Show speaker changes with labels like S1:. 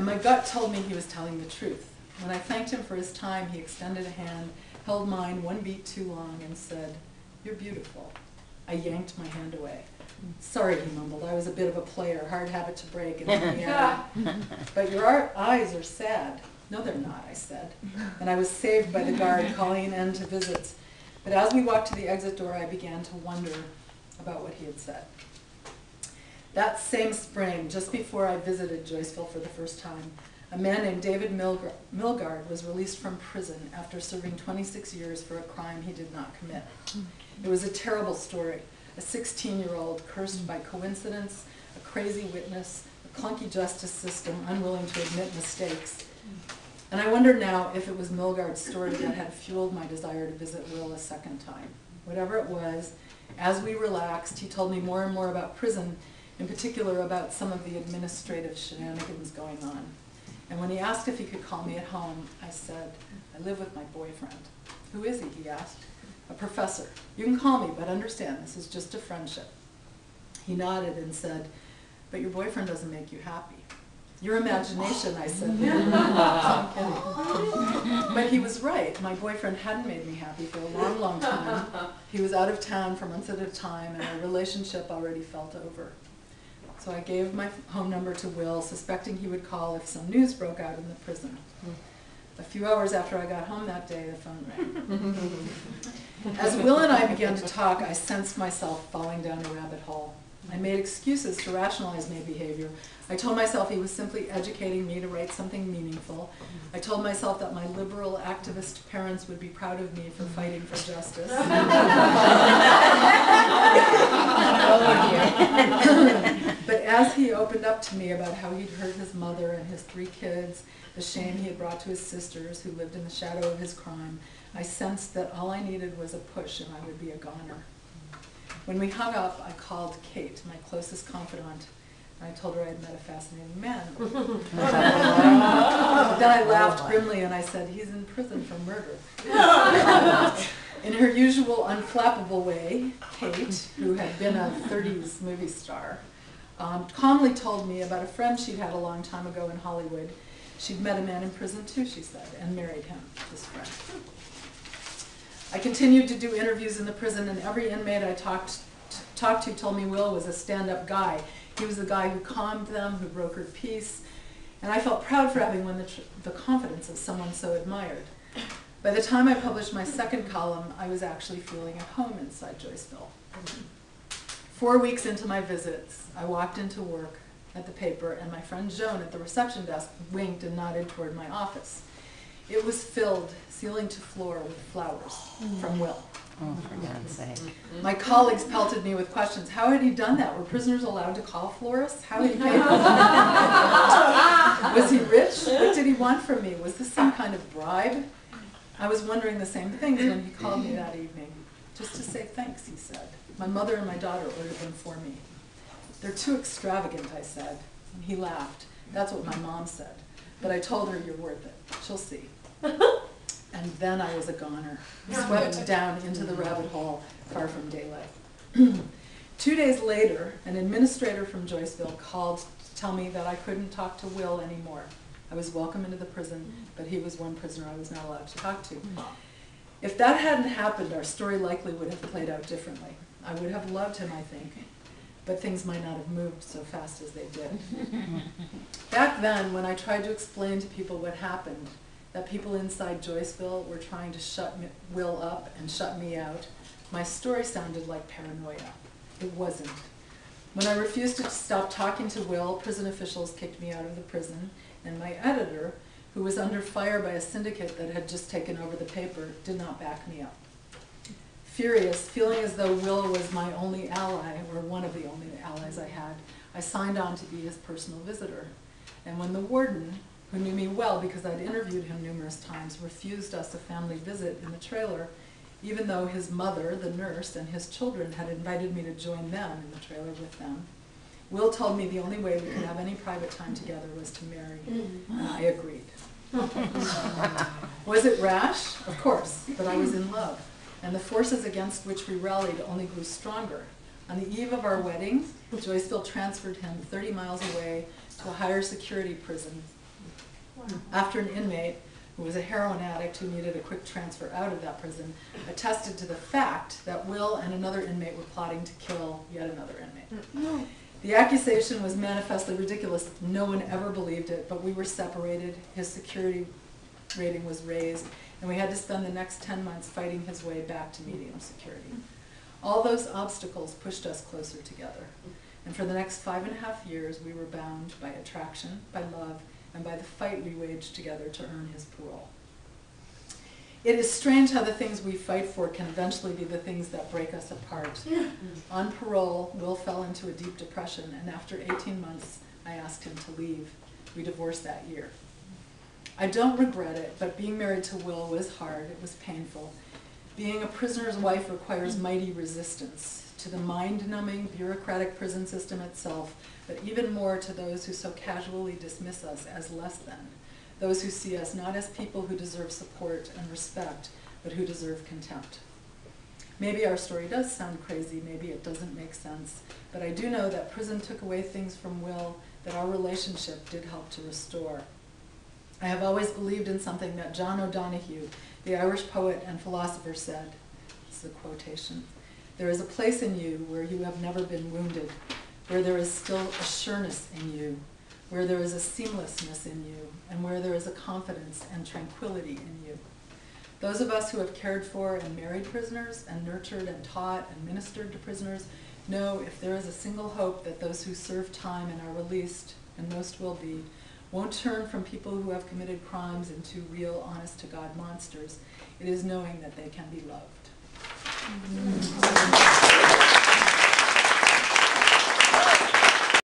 S1: my gut told me he was telling the truth. When I thanked him for his time, he extended a hand, held mine one beat too long, and said, "You're beautiful." I yanked my hand away. "Sorry," he mumbled. "I was a bit of a player, hard habit to break." And "But your eyes are sad." "No, they're not," I said. And I was saved by the guard calling an end to visits. But as we walked to the exit door, I began to wonder about what he had said. That same spring, just before I visited Joyceville for the first time, a man named David Milgard was released from prison after serving 26 years for a crime he did not commit. It was a terrible story. A 16-year-old cursed by coincidence, a crazy witness, a clunky justice system unwilling to admit mistakes. And I wonder now if it was Milgard's story that had fueled my desire to visit Will a second time. Whatever it was, as we relaxed, he told me more and more about prison, in particular about some of the administrative shenanigans going on. And when he asked if he could call me at home, I said, "I live with my boyfriend." "Who is he?" he asked. "A professor. You can call me, but understand, this is just a friendship." He nodded and said, "But your boyfriend doesn't make you happy." "Your imagination," I said. I'm kidding. But he was right. My boyfriend hadn't made me happy for a long, long time. He was out of town for months at a time, and our relationship already felt over. So I gave my home number to Will, suspecting he would call if some news broke out in the prison. A few hours after I got home that day, the phone rang. As Will and I began to talk, I sensed myself falling down a rabbit hole. I made excuses to rationalize my behavior. I told myself he was simply educating me to write something meaningful. I told myself that my liberal activist parents would be proud of me for fighting for justice. But as he opened up to me about how he'd hurt his mother and his 3 kids, the shame he had brought to his sisters who lived in the shadow of his crime, I sensed that all I needed was a push and I would be a goner. When we hung up, I called Kate, my closest confidant, and I told her I had met a fascinating man. But then I laughed grimly and I said, "He's in prison for murder." In her usual unflappable way, Kate, who had been a 30s movie star, calmly told me about a friend she'd had a long time ago in Hollywood. She'd met a man in prison too, she said, and married him, this friend. I continued to do interviews in the prison, and every inmate I talked to told me Will was a stand-up guy. He was the guy who calmed them, who brokered peace, and I felt proud for having won the confidence of someone so admired. By the time I published my second column, I was actually feeling at home inside Joyceville. 4 weeks into my visits, I walked into work at the paper, and my friend Joan at the reception desk winked and nodded toward my office. It was filled, ceiling to floor, with flowers from Will.
S2: Oh, for God's sake.
S1: My colleagues pelted me with questions. How had he done that? Were prisoners allowed to call florists? How did he pay them? Was he rich? What did he want from me? Was this some kind of bribe? I was wondering the same things when he called me that evening. "Just to say thanks," he said. "My mother and my daughter ordered them for me." "They're too extravagant," I said. And he laughed. "That's what my mom said. But I told her you're worth it. She'll see." And then I was a goner, swept down into the rabbit hole, far from daylight. 2 days later, an administrator from Joyceville called to tell me that I couldn't talk to Will anymore. I was welcome into the prison, but he was one prisoner I was not allowed to talk to. If that hadn't happened, our story likely would have played out differently. I would have loved him, I think, but things might not have moved so fast as they did. Back then, when I tried to explain to people what happened, that people inside Joyceville were trying to shut Will up and shut me out, my story sounded like paranoia. It wasn't. When I refused to stop talking to Will, prison officials kicked me out of the prison, and my editor, who was under fire by a syndicate that had just taken over the paper, did not back me up. Furious, feeling as though Will was my only ally, or one of the only allies I had, I signed on to be his personal visitor. And when the warden, who knew me well because I'd interviewed him numerous times, refused us a family visit in the trailer, even though his mother, the nurse, and his children had invited me to join them in the trailer with them, Will told me the only way we could have any private time together was to marry, and I agreed. Was it rash? Of course, but I was in love, and the forces against which we rallied only grew stronger. On the eve of our wedding, Joyceville transferred him 30 miles away to a higher security prison after an inmate who was a heroin addict who needed a quick transfer out of that prison attested to the fact that Will and another inmate were plotting to kill yet another inmate. The accusation was manifestly ridiculous. No one ever believed it, but we were separated, his security rating was raised, and we had to spend the next 10 months fighting his way back to medium security. All those obstacles pushed us closer together. And for the next 5.5 years, we were bound by attraction, by love, and by the fight we waged together to earn his parole. It is strange how the things we fight for can eventually be the things that break us apart. On parole, Will fell into a deep depression, and after 18 months, I asked him to leave. We divorced that year. I don't regret it, but being married to Will was hard, it was painful. Being a prisoner's wife requires mighty resistance to the mind-numbing, bureaucratic prison system itself, but even more to those who so casually dismiss us as less than, those who see us not as people who deserve support and respect, but who deserve contempt. Maybe our story does sound crazy, maybe it doesn't make sense, but I do know that prison took away things from Will that our relationship did help to restore. I have always believed in something that John O'Donohue, the Irish poet and philosopher, said. This is a quotation. "There is a place in you where you have never been wounded, where there is still a sureness in you, where there is a seamlessness in you, and where there is a confidence and tranquility in you." Those of us who have cared for and married prisoners and nurtured and taught and ministered to prisoners know if there is a single hope that those who serve time and are released, and most will be, won't turn from people who have committed crimes into real, honest-to-God monsters, it is knowing that they can be loved.